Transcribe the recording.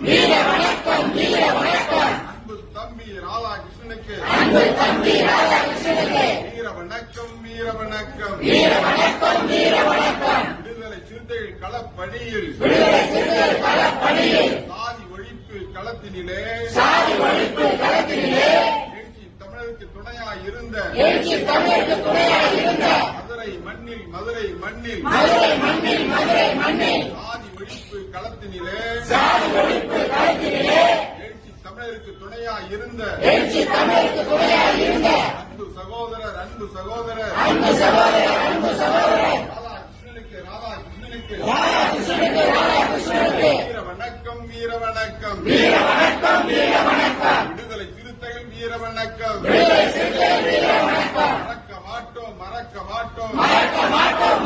வீர வணக்கம் வீர வணக்கம் அன்பு தம்பி ராதாகிருஷ்ணனுக்கு வீர வணக்கம் வீர வணக்கம் வீர வணக்கம் வீர வணக்கம் விடுதலை சிறுத்தைகள் களப்பணியில் சாதி ஒழிப்பு களத்தினிலே எழுச்சி தமிழருக்கு துணையாய் இருந்த மதுரை மண்ணில் சாதி ஒழிப்பு களத்தினிலே எழுச்சி தமிழருக்கு துணையாய் இருந்த அன்பு சகோதரர் ராதாகிருஷ்ணனுக்கு வீர வணக்கம் விடுதலை சிறுத்தைகள் வீர வணக்கம் மறக்க மாட்டோம்